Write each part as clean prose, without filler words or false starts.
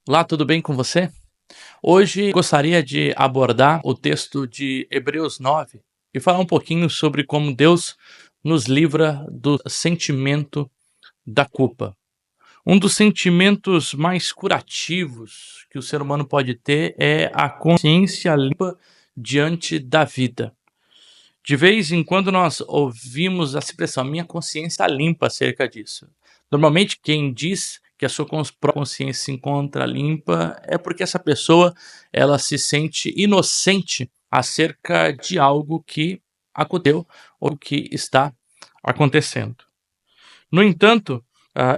Olá, tudo bem com você? Hoje gostaria de abordar o texto de Hebreus 9 e falar um pouquinho sobre como Deus nos livra do sentimento da culpa. Um dos sentimentos mais curativos que o ser humano pode ter é a consciência limpa diante da vida. De vez em quando nós ouvimos a expressão "minha consciência está limpa" acerca disso. Normalmente quem diz que a sua consciência se encontra limpa é porque essa pessoa ela se sente inocente acerca de algo que aconteceu ou que está acontecendo. No entanto,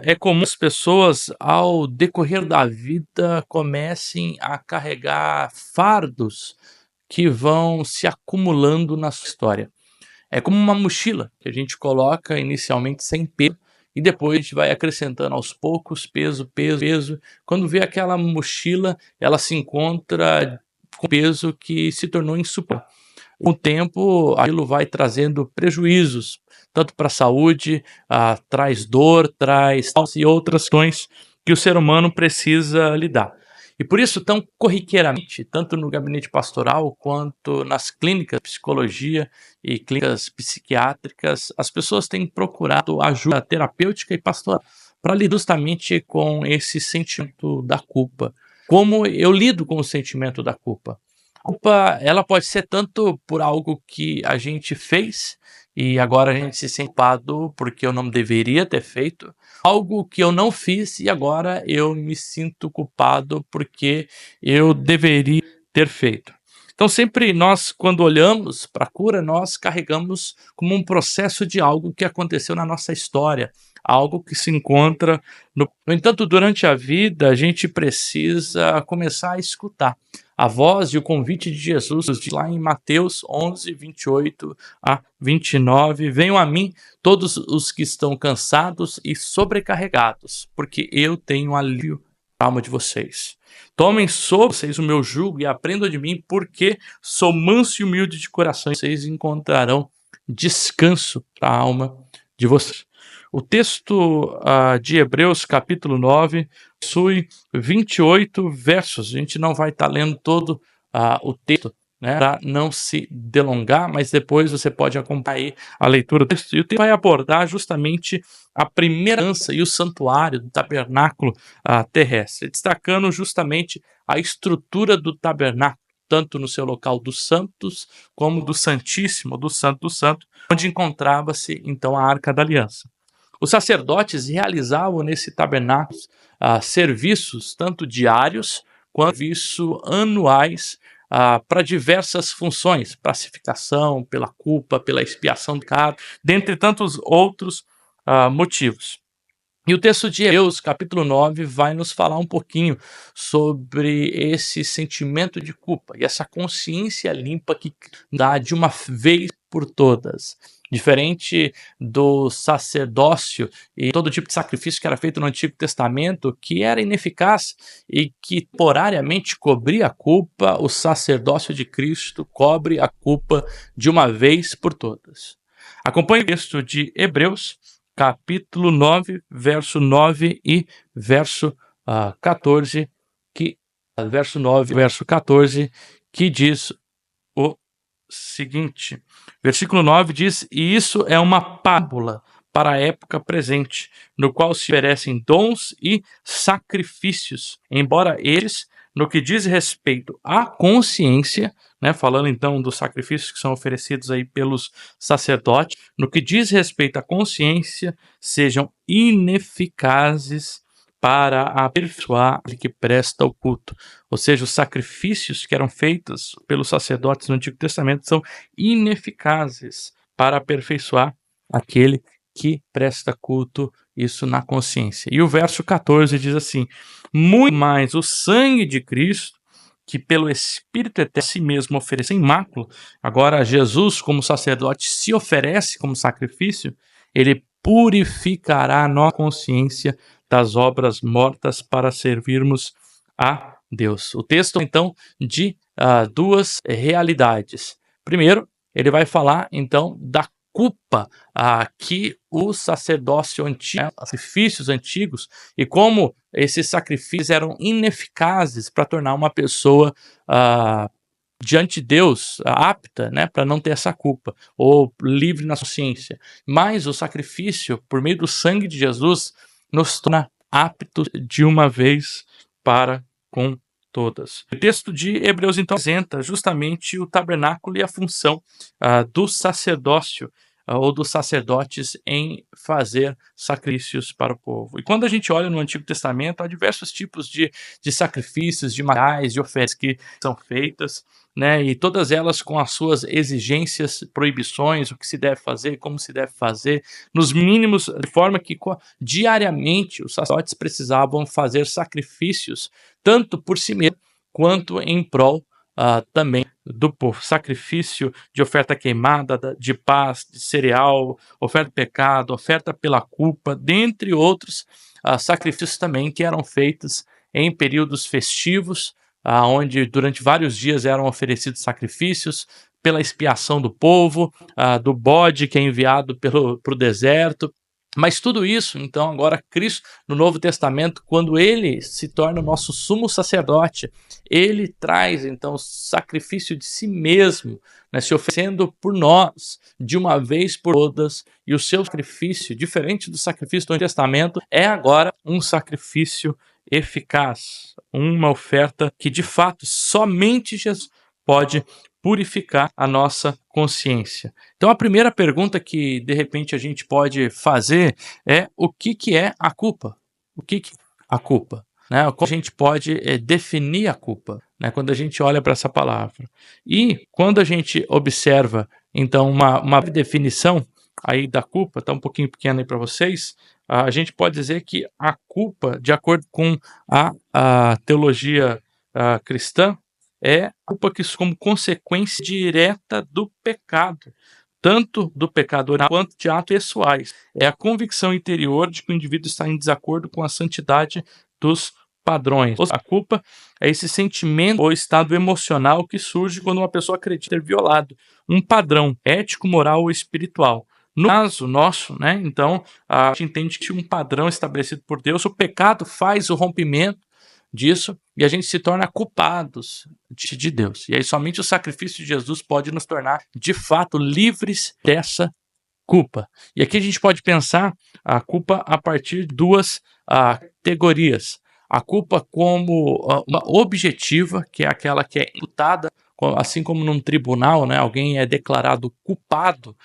é comum as pessoas, ao decorrer da vida, comecem a carregar fardos que vão se acumulando na sua história. É como uma mochila que a gente coloca inicialmente sem peso e depois a gente vai acrescentando aos poucos peso, peso, peso. Quando vê aquela mochila, ela se encontra com peso que se tornou insuportável. Com o tempo, aquilo vai trazendo prejuízos, tanto para a saúde, traz dor, traz e outras questões que o ser humano precisa lidar. E por isso, tão corriqueiramente, tanto no gabinete pastoral quanto nas clínicas de psicologia e clínicas psiquiátricas, as pessoas têm procurado ajuda terapêutica e pastoral para lidar justamente com esse sentimento da culpa. Como eu lido com o sentimento da culpa? A culpa, ela pode ser tanto por algo que a gente fez e agora a gente se sente culpado porque eu não deveria ter feito, algo que eu não fiz e agora eu me sinto culpado porque eu deveria ter feito. Então, sempre nós, quando olhamos para a cura, nós carregamos como um processo de algo que aconteceu na nossa história, algo que se encontra no. No entanto, durante a vida, a gente precisa começar a escutar a voz e o convite de Jesus, lá em Mateus 11, 28 a 29. Venham a mim todos os que estão cansados e sobrecarregados, porque eu tenho alívio para a alma de vocês. Tomem sobre vocês o meu jugo e aprendam de mim, porque sou manso e humilde de coração, e vocês encontrarão descanso para a alma de vocês. O texto de Hebreus, capítulo 9, possui 28 versos. A gente não vai estar lendo todo o texto, né, para não se delongar, mas depois você pode acompanhar aí a leitura do texto. E o texto vai abordar justamente a primeira dança e o santuário do tabernáculo terrestre, destacando justamente a estrutura do tabernáculo, tanto no seu local dos santos, como do Santíssimo, do Santo do Santo, onde encontrava-se então a Arca da Aliança. Os sacerdotes realizavam nesse tabernáculo serviços tanto diários quanto serviços anuais para diversas funções, pacificação, pela culpa, pela expiação do pecado, dentre tantos outros motivos. E o texto de Hebreus, capítulo 9, vai nos falar um pouquinho sobre esse sentimento de culpa e essa consciência limpa que dá de uma vez por todas. Diferente do sacerdócio e todo tipo de sacrifício que era feito no Antigo Testamento, que era ineficaz e que temporariamente cobria a culpa, o sacerdócio de Cristo cobre a culpa de uma vez por todas. Acompanhe o texto de Hebreus, capítulo 9, verso 9 e verso 14, verso 9 verso 14, que diz o seguinte. Versículo 9 diz: "E isso é uma parábola para a época presente, no qual se oferecem dons e sacrifícios, embora eles, no que diz respeito à consciência", né, falando então dos sacrifícios que são oferecidos aí pelos sacerdotes, no que diz respeito à consciência, sejam ineficazes para aperfeiçoar aquele que presta o culto. Ou seja, os sacrifícios que eram feitos pelos sacerdotes no Antigo Testamento são ineficazes para aperfeiçoar aquele que presta culto, isso na consciência. E o verso 14 diz assim: "Muito mais o sangue de Cristo, que pelo Espírito Eterno a si mesmo oferece sem mácula". Agora Jesus, como sacerdote, se oferece como sacrifício, ele purificará a nossa consciência das obras mortas para servirmos a Deus. O texto, então, de duas realidades. Primeiro, ele vai falar, então, da culpa que o sacerdócio antigo, os sacrifícios antigos, e como esses sacrifícios eram ineficazes para tornar uma pessoa diante de Deus apta, né, para não ter essa culpa, ou livre na consciência. Mas o sacrifício, por meio do sangue de Jesus, nos torna aptos de uma vez para com todas. O texto de Hebreus, então, apresenta justamente o tabernáculo e a função do sacerdócio, ou dos sacerdotes em fazer sacrifícios para o povo. E quando a gente olha no Antigo Testamento, há diversos tipos de sacrifícios, de materiais, de ofertas que são feitas, né, e todas elas com as suas exigências, proibições, o que se deve fazer, como se deve fazer, nos mínimos, de forma que diariamente os sacerdotes precisavam fazer sacrifícios, tanto por si mesmo, quanto em prol também do povo. Sacrifício de oferta queimada, de paz, de cereal, oferta de pecado, oferta pela culpa, dentre outros sacrifícios também que eram feitos em períodos festivos, onde durante vários dias eram oferecidos sacrifícios pela expiação do povo, do bode que é enviado para o deserto. Mas tudo isso, então, agora Cristo, no Novo Testamento, quando ele se torna o nosso sumo sacerdote, ele traz, então, o sacrifício de si mesmo, né, se oferecendo por nós, de uma vez por todas, e o seu sacrifício, diferente do sacrifício do Antigo Testamento, é agora um sacrifício eficaz, uma oferta que, de fato, somente Jesus pode purificar a nossa consciência. Então, a primeira pergunta que, de repente, a gente pode fazer é: o que é a culpa? O que é a culpa? Né? Como a gente pode definir a culpa, né? Quando a gente olha para essa palavra? E quando a gente observa, então, uma definição aí da culpa, está um pouquinho pequena aí para vocês, a gente pode dizer que a culpa, de acordo com a teologia cristã, é a culpa que como consequência direta do pecado, tanto do pecado original quanto de atos pessoais. É a convicção interior de que o indivíduo está em desacordo com a santidade dos padrões. A culpa é esse sentimento ou estado emocional que surge quando uma pessoa acredita ter violado um padrão ético, moral ou espiritual. No caso nosso, né, então, a gente entende que um padrão estabelecido por Deus, o pecado faz o rompimento disso e a gente se torna culpados de Deus. E aí somente o sacrifício de Jesus pode nos tornar, de fato, livres dessa culpa. E aqui a gente pode pensar a culpa a partir de duas categorias. A culpa como uma objetiva, que é aquela que é imputada, assim como num tribunal, né, alguém é declarado culpado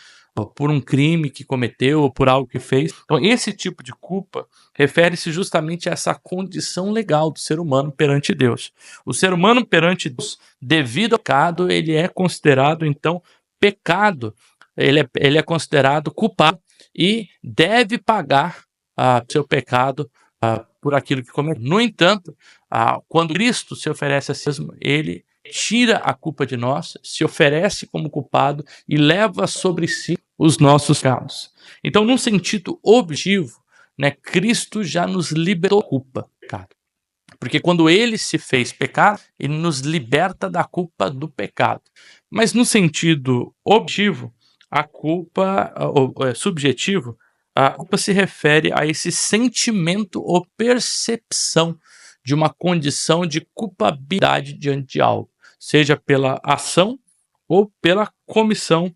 por um crime que cometeu ou por algo que fez. Então, esse tipo de culpa refere-se justamente a essa condição legal do ser humano perante Deus. O ser humano perante Deus, devido ao pecado, ele é considerado, então, pecado. Ele é considerado culpado e deve pagar seu pecado por aquilo que cometeu. No entanto, quando Cristo se oferece a si mesmo, ele tira a culpa de nós, se oferece como culpado e leva sobre si os nossos pecados. Então, num sentido objetivo, né, Cristo já nos libertou da culpa, pecado. Porque quando ele se fez pecado, ele nos liberta da culpa do pecado. Mas no sentido objetivo, a culpa, subjetivo, a culpa se refere a esse sentimento ou percepção de uma condição de culpabilidade diante de algo, seja pela ação ou pela comissão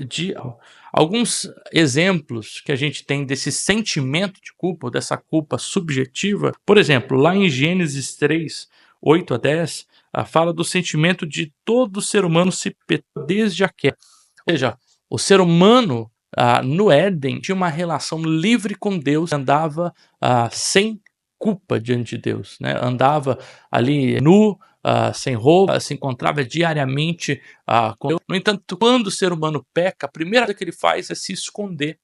de algo. Alguns exemplos que a gente tem desse sentimento de culpa, ou dessa culpa subjetiva, por exemplo, lá em Gênesis 3, 8 a 10, fala do sentimento de todo ser humano se pecou desde a queda. Ou seja, o ser humano no Éden tinha uma relação livre com Deus, andava sem culpa diante de Deus, né? Andava ali nu, sem roupa, se encontrava diariamente com Deus. No entanto, quando o ser humano peca, a primeira coisa que ele faz é se esconder,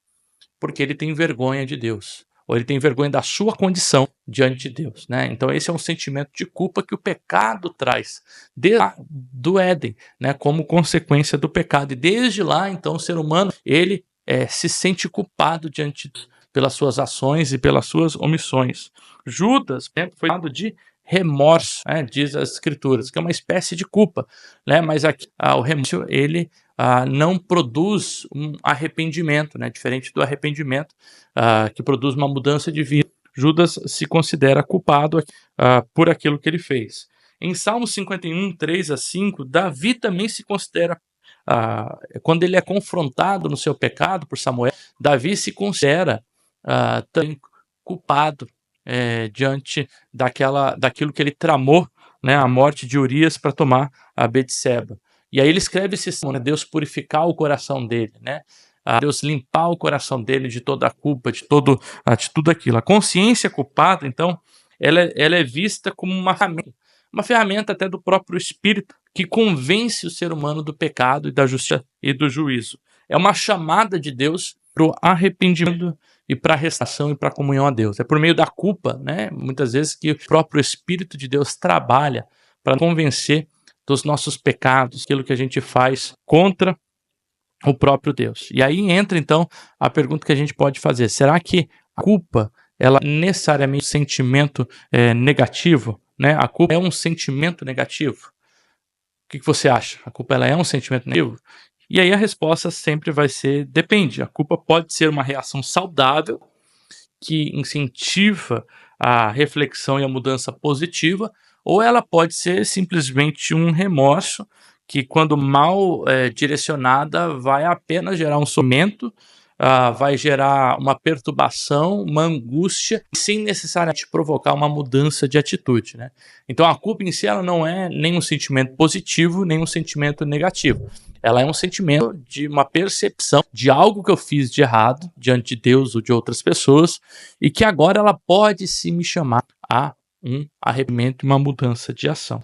porque ele tem vergonha de Deus, ou ele tem vergonha da sua condição diante de Deus, né? Então esse é um sentimento de culpa que o pecado traz desde do Éden, né? Como consequência do pecado. E desde lá, então, o ser humano ele se sente culpado diante de Deus pelas suas ações e pelas suas omissões. Judas, foi chamado de remorso, né, diz as escrituras, que é uma espécie de culpa, né, mas aqui o remorso ele não produz um arrependimento, né, diferente do arrependimento que produz uma mudança de vida. Judas se considera culpado por aquilo que ele fez. Em Salmos 51, 3-5, Davi também se considera, quando ele é confrontado no seu pecado por Samuel, Davi se considera também culpado diante daquilo que ele tramou, né, a morte de Urias para tomar a Betseba. E aí ele escreve esse salmo, né, Deus purificar o coração dele, né, Deus limpar o coração dele de toda a culpa, de tudo aquilo. A consciência culpada, então, ela é vista como uma ferramenta até do próprio Espírito que convence o ser humano do pecado e da justiça e do juízo. É uma chamada de Deus para o arrependimento e para a restauração e para a comunhão a Deus. É por meio da culpa, né, muitas vezes, que o próprio Espírito de Deus trabalha para convencer dos nossos pecados, aquilo que a gente faz contra o próprio Deus. E aí entra, então, a pergunta que a gente pode fazer. Será que a culpa, ela é necessariamente um sentimento negativo? Né? A culpa é um sentimento negativo? O que você acha? A culpa ela é um sentimento negativo? E aí a resposta sempre vai ser, depende. A culpa pode ser uma reação saudável, que incentiva a reflexão e a mudança positiva, ou ela pode ser simplesmente um remorso, que quando mal direcionada vai apenas gerar um sofrimento, vai gerar uma perturbação, uma angústia, sem necessariamente provocar uma mudança de atitude, né? Então a culpa em si ela não é nem um sentimento positivo, nem um sentimento negativo. Ela é um sentimento de uma percepção de algo que eu fiz de errado diante de Deus ou de outras pessoas e que agora ela pode se me chamar a um arrependimento e uma mudança de ação.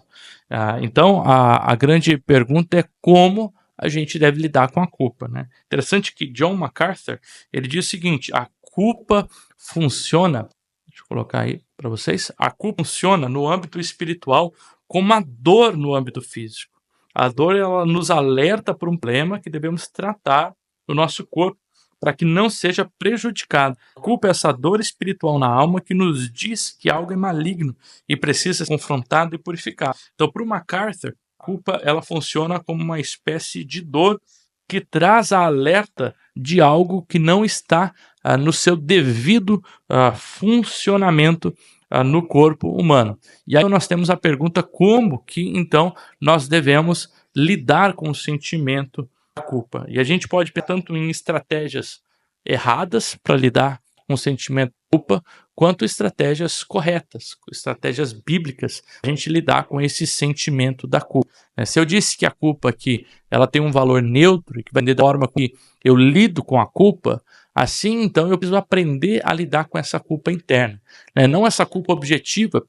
Então, a grande pergunta é como a gente deve lidar com a culpa, né? Interessante que John MacArthur, ele diz o seguinte: a culpa funciona, deixa eu colocar aí para vocês, a culpa funciona no âmbito espiritual como a dor no âmbito físico. A dor ela nos alerta para um problema que devemos tratar no nosso corpo para que não seja prejudicado. A culpa é essa dor espiritual na alma que nos diz que algo é maligno e precisa ser confrontado e purificado. Então, para o MacArthur, a culpa ela funciona como uma espécie de dor que traz a alerta de algo que não está no seu devido funcionamento no corpo humano. E aí nós temos a pergunta como que então nós devemos lidar com o sentimento da culpa. E a gente pode pensar tanto em estratégias erradas para lidar com o sentimento da culpa, quanto estratégias corretas, estratégias bíblicas, a gente lidar com esse sentimento da culpa. Se eu disse que a culpa aqui ela tem um valor neutro, que vai da forma que eu lido com a culpa, assim, então, eu preciso aprender a lidar com essa culpa interna, né? Não essa culpa objetiva,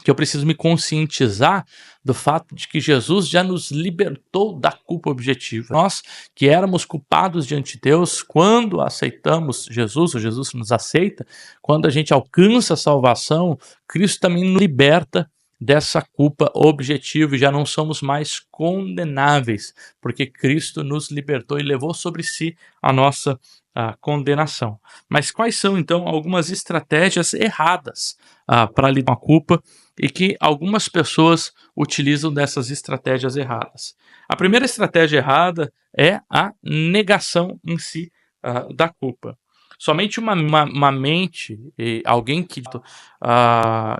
que eu preciso me conscientizar do fato de que Jesus já nos libertou da culpa objetiva. Nós que éramos culpados diante de Deus, quando aceitamos Jesus, ou Jesus nos aceita, quando a gente alcança a salvação, Cristo também nos liberta dessa culpa objetiva e já não somos mais condenáveis, porque Cristo nos libertou e levou sobre si a nossa condenação. Mas quais são, então, algumas estratégias erradas para lidar com a culpa e que algumas pessoas utilizam dessas estratégias erradas? A primeira estratégia errada é a negação em si da culpa. Somente uma mente, alguém que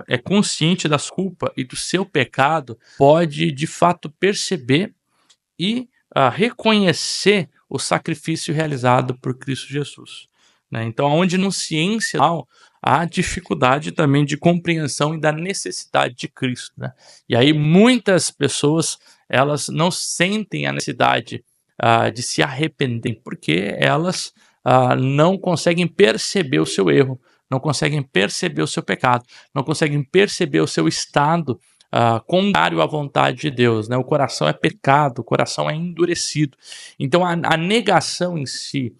é consciente da sua culpa e do seu pecado, pode de fato perceber e reconhecer o sacrifício realizado por Cristo Jesus, né? Então, onde no ciência há dificuldade também de compreensão e da necessidade de Cristo, né? E aí muitas pessoas elas não sentem a necessidade de se arrepender, porque elas não conseguem perceber o seu erro, não conseguem perceber o seu pecado, não conseguem perceber o seu estado contrário à vontade de Deus, né? O coração é pecado, o coração é endurecido. Então a negação em si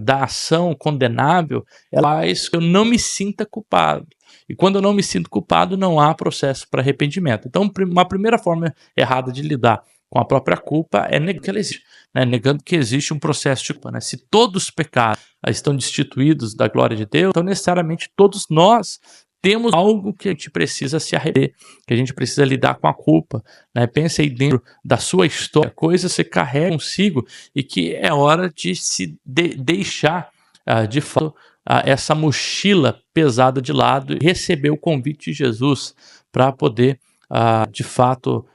da ação condenável, ela faz que eu não me sinta culpado. E quando eu não me sinto culpado, não há processo para arrependimento. Então, uma primeira forma errada de lidar com a própria culpa é negando que ela existe, né? Negando que existe um processo de culpa, né? Se todos os pecados estão destituídos da glória de Deus, então necessariamente todos nós temos algo que a gente precisa se arrepender, que a gente precisa lidar com a culpa, né? Pense aí dentro da sua história, coisas que você carrega consigo e que é hora de se deixar, de fato, essa mochila pesada de lado e receber o convite de Jesus para poder, de fato,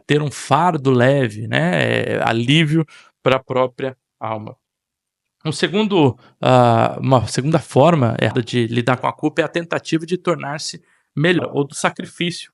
ter um fardo leve, né? Alívio para a própria alma. Uma segunda forma errada de lidar com a culpa é a tentativa de tornar-se melhor ou do sacrifício.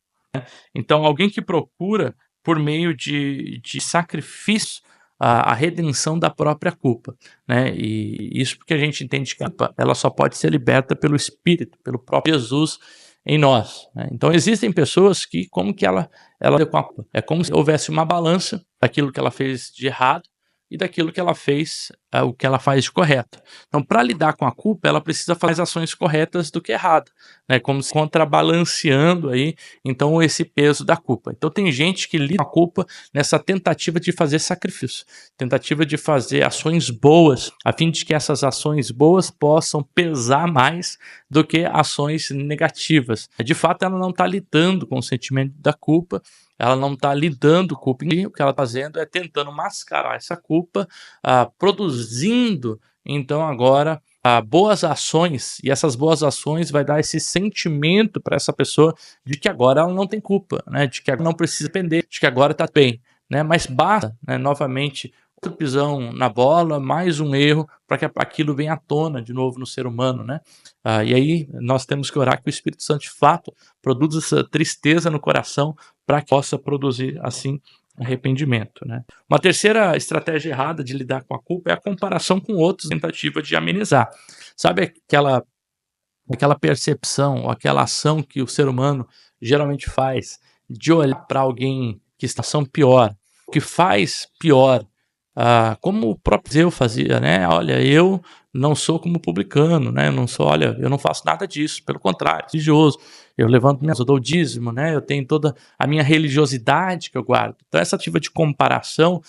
Então, alguém que procura, por meio de sacrifício, a redenção da própria culpa, né? E isso porque a gente entende que a culpa ela só pode ser liberta pelo Espírito, pelo próprio Jesus em nós, né? Então, existem pessoas que, como que ela lida com a culpa? É como se houvesse uma balança daquilo que ela fez de errado e daquilo que ela fez, o que ela faz de correto. Então, para lidar com a culpa, ela precisa fazer ações corretas do que errado, né? Como se contrabalanceando aí, então, esse peso da culpa. Então, tem gente que lida com a culpa nessa tentativa de fazer sacrifício, tentativa de fazer ações boas, a fim de que essas ações boas possam pesar mais do que ações negativas. De fato, ela não está lidando com o sentimento da culpa, ela não está lidando com o que ela está fazendo é tentando mascarar essa culpa, produzindo, então, agora, boas ações, e essas boas ações vai dar esse sentimento para essa pessoa de que agora ela não tem culpa, né? De que ela não precisa depender, de que agora está bem, né? Mas basta, né, novamente, outro pisão na bola, mais um erro, para que aquilo venha à tona de novo no ser humano, né? E aí nós temos que orar que o Espírito Santo, de fato, produza essa tristeza no coração para que possa produzir, assim, arrependimento, né? Uma terceira estratégia errada de lidar com a culpa é a comparação com outros, tentativa de amenizar. Sabe aquela percepção, ou aquela ação que o ser humano geralmente faz de olhar para alguém que está em situação pior, que faz pior, como o próprio Zeu fazia, né? Olha, eu não sou como publicano, né? Eu não faço nada disso, pelo contrário, religioso. Eu levanto eu dou o dízimo, né? Eu tenho toda a minha religiosidade que eu guardo. Então, essa tentativa de comparação,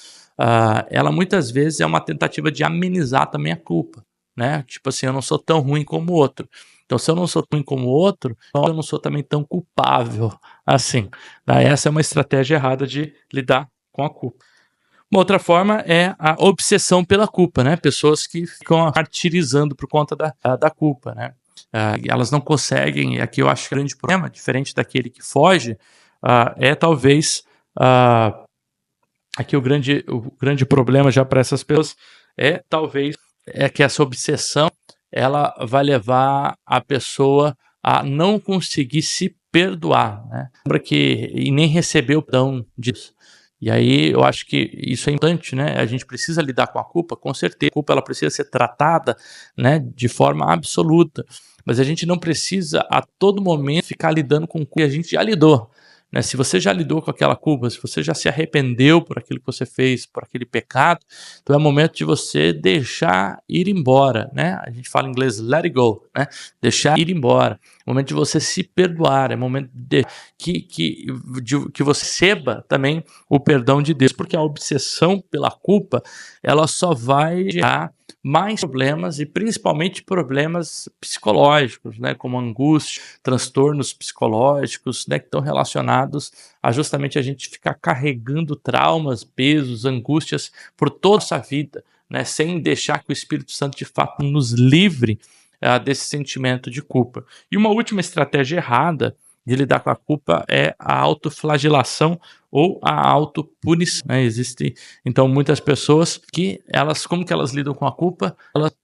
ela muitas vezes é uma tentativa de amenizar também a culpa, né? Tipo assim, eu não sou tão ruim como o outro. Então, se eu não sou ruim como o outro, eu não sou também tão culpável assim. Essa é uma estratégia errada de lidar com a culpa. Uma outra forma é a obsessão pela culpa, né? Pessoas que ficam martirizando por conta da culpa, né? Elas não conseguem, e aqui eu acho que o grande problema, diferente daquele que foge, é talvez, aqui o grande problema já para essas pessoas é talvez que essa obsessão ela vai levar a pessoa a não conseguir se perdoar, né? Lembra que e nem receber o perdão disso. E aí eu acho que isso é importante, né? A gente precisa lidar com a culpa, com certeza. A culpa ela precisa ser tratada, né, de forma absoluta. Mas a gente não precisa a todo momento ficar lidando com o que a gente já lidou, né? Se você já lidou com aquela culpa, se você já se arrependeu por aquilo que você fez, por aquele pecado, então é o momento de você deixar ir embora, né? A gente fala em inglês let it go, né? Deixar ir embora. É o momento de você se perdoar, é o momento que você receba também o perdão de Deus, porque a obsessão pela culpa, ela só vai gerar mais problemas e principalmente problemas psicológicos, né, como angústia, transtornos psicológicos, né, que estão relacionados a justamente a gente ficar carregando traumas, pesos, angústias por toda essa vida, né, sem deixar que o Espírito Santo de fato nos livre desse sentimento de culpa. E uma última estratégia errada de lidar com a culpa é a autoflagelação ou a autopunição, né? Existem, então, muitas pessoas que como que elas lidam com a culpa? Elas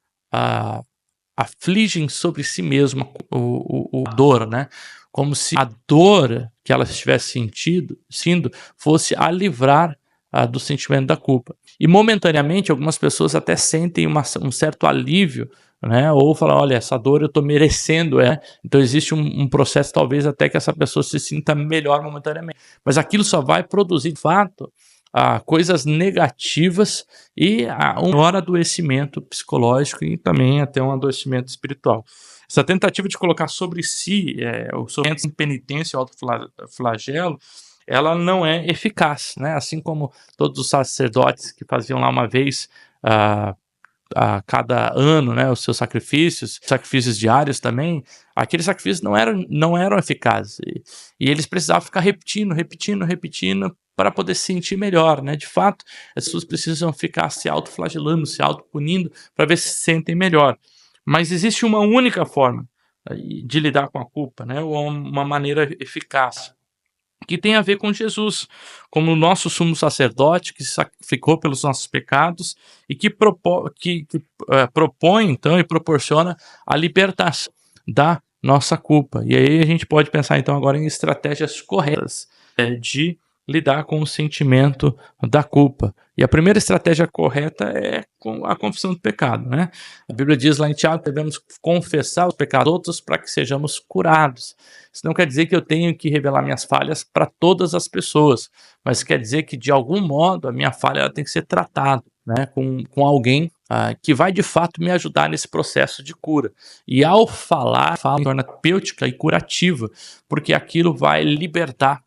afligem sobre si mesmas a dor, né? Como se a dor que elas estivessem sentindo fosse a livrar do sentimento da culpa. E momentaneamente algumas pessoas até sentem um certo alívio, né? Ou falam, olha, essa dor eu estou merecendo, então existe um processo talvez até que essa pessoa se sinta melhor momentaneamente, mas aquilo só vai produzir de fato coisas negativas e um maior adoecimento psicológico e também até um adoecimento espiritual. Essa tentativa de colocar sobre si o sofrimento sem penitência e autoflagelo, ela não é eficaz, né? Assim como todos os sacerdotes que faziam lá uma vez a cada ano, né, os seus sacrifícios diários também, aqueles sacrifícios não eram eficazes. E eles precisavam ficar repetindo para poder se sentir melhor, né? De fato, as pessoas precisam ficar se autoflagelando, se autopunindo para ver se sentem melhor. Mas existe uma única forma de lidar com a culpa, né? Ou uma maneira eficaz, que tem a ver com Jesus, como o nosso sumo sacerdote que se sacrificou pelos nossos pecados e que propõe, então, e proporciona a libertação da nossa culpa. E aí a gente pode pensar, então, agora em estratégias corretas de lidar com o sentimento da culpa. E a primeira estratégia correta é com a confissão do pecado, né? A Bíblia diz lá em Tiago que devemos confessar os pecados dos outros para que sejamos curados. Isso não quer dizer que eu tenho que revelar minhas falhas para todas as pessoas, mas quer dizer que, de algum modo, a minha falha ela tem que ser tratada, né, com alguém que vai, de fato, me ajudar nesse processo de cura. E ao falar, se torna terapêutica e curativa, porque aquilo vai libertar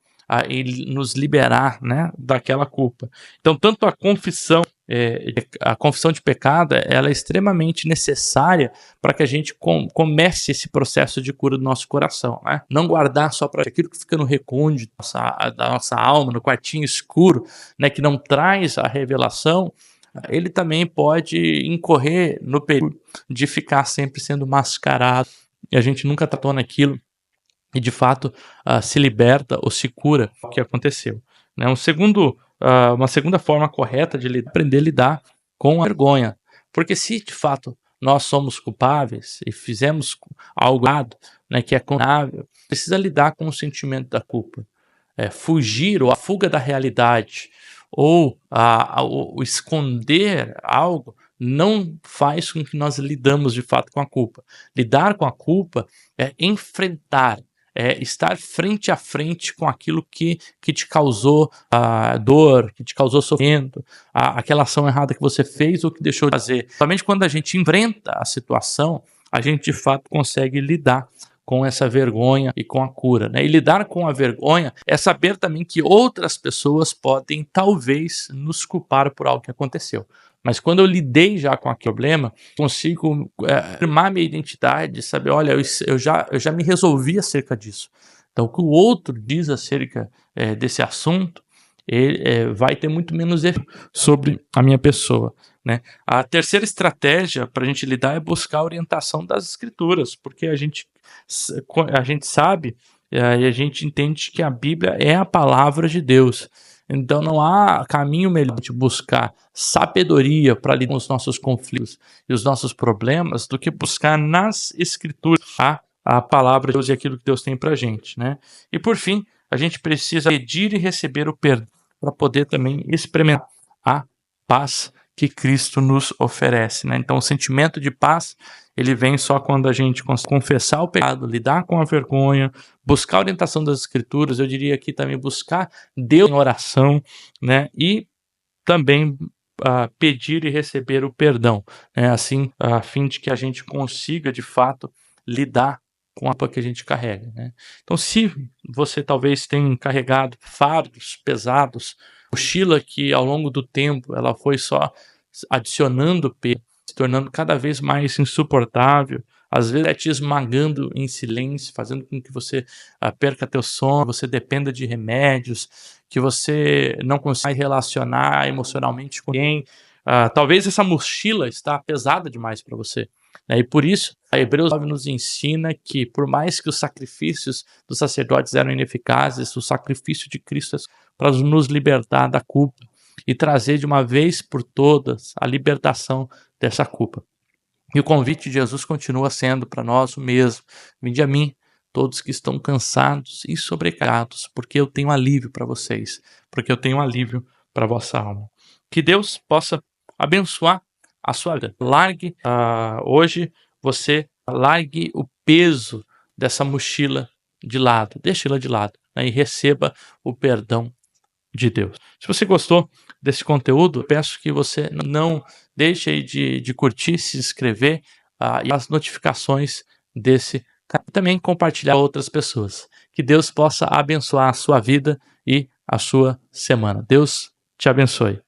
e nos liberar, né, daquela culpa. Então, tanto a confissão de pecado, ela é extremamente necessária para que a gente comece esse processo de cura do nosso coração, né? Não guardar só para aquilo que fica no recôndito da nossa alma, no quartinho escuro, né, que não traz a revelação. Ele também pode incorrer no perigo de ficar sempre sendo mascarado e a gente nunca tratou naquilo e de fato se liberta ou se cura o que aconteceu, né? Uma segunda forma correta de aprender a lidar com a vergonha, porque se de fato nós somos culpáveis e fizemos algo errado, né, que é condenável, precisa lidar com o sentimento da culpa. Fugir ou a fuga da realidade ou o esconder algo não faz com que nós lidamos de fato com a culpa. Lidar com a culpa é enfrentar, estar frente a frente com aquilo que te causou dor, que te causou sofrimento, aquela ação errada que você fez ou que deixou de fazer. Somente quando a gente enfrenta a situação, a gente de fato consegue lidar com essa vergonha e com a cura, né? E lidar com a vergonha é saber também que outras pessoas podem talvez nos culpar por algo que aconteceu. Mas quando eu lidei já com aquele problema, consigo afirmar minha identidade, saber, olha, eu já me resolvi acerca disso. Então, o que o outro diz acerca desse assunto, ele vai ter muito menos efeito sobre a minha pessoa, né? A terceira estratégia para a gente lidar é buscar a orientação das escrituras, porque a gente sabe e a gente entende que a Bíblia é a palavra de Deus. Então não há caminho melhor de buscar sabedoria para lidar com os nossos conflitos e os nossos problemas do que buscar nas escrituras a palavra de Deus e aquilo que Deus tem para a gente, né? E por fim, a gente precisa pedir e receber o perdão para poder também experimentar a paz que Cristo nos oferece, né? Então o sentimento de paz, ele vem só quando a gente confessar o pecado, lidar com a vergonha, buscar a orientação das escrituras, eu diria aqui também buscar Deus em oração, né? E também pedir e receber o perdão, né? Assim, a fim de que a gente consiga, de fato, lidar com a culpa que a gente carrega, né? Então, se você talvez tenha carregado fardos pesados, mochila que ao longo do tempo ela foi só adicionando peso, se tornando cada vez mais insuportável, às vezes te esmagando em silêncio, fazendo com que você perca teu sono, você dependa de remédios, que você não consiga relacionar emocionalmente com alguém. Talvez essa mochila está pesada demais para você, né? E por isso, a Hebreus 9 nos ensina que, por mais que os sacrifícios dos sacerdotes eram ineficazes, o sacrifício de Cristo é para nos libertar da culpa e trazer de uma vez por todas a libertação dessa culpa. E o convite de Jesus continua sendo para nós o mesmo: vinde a mim, todos que estão cansados e sobrecarregados, porque eu tenho alívio para vocês, porque eu tenho alívio para a vossa alma. Que Deus possa abençoar a sua vida. Hoje você largue o peso dessa mochila de lado, deixe-la de lado, né, e receba o perdão de Deus. Se você gostou desse conteúdo, peço que você não deixe de curtir, se inscrever e as notificações desse canal. Também compartilhar com outras pessoas. Que Deus possa abençoar a sua vida e a sua semana. Deus te abençoe.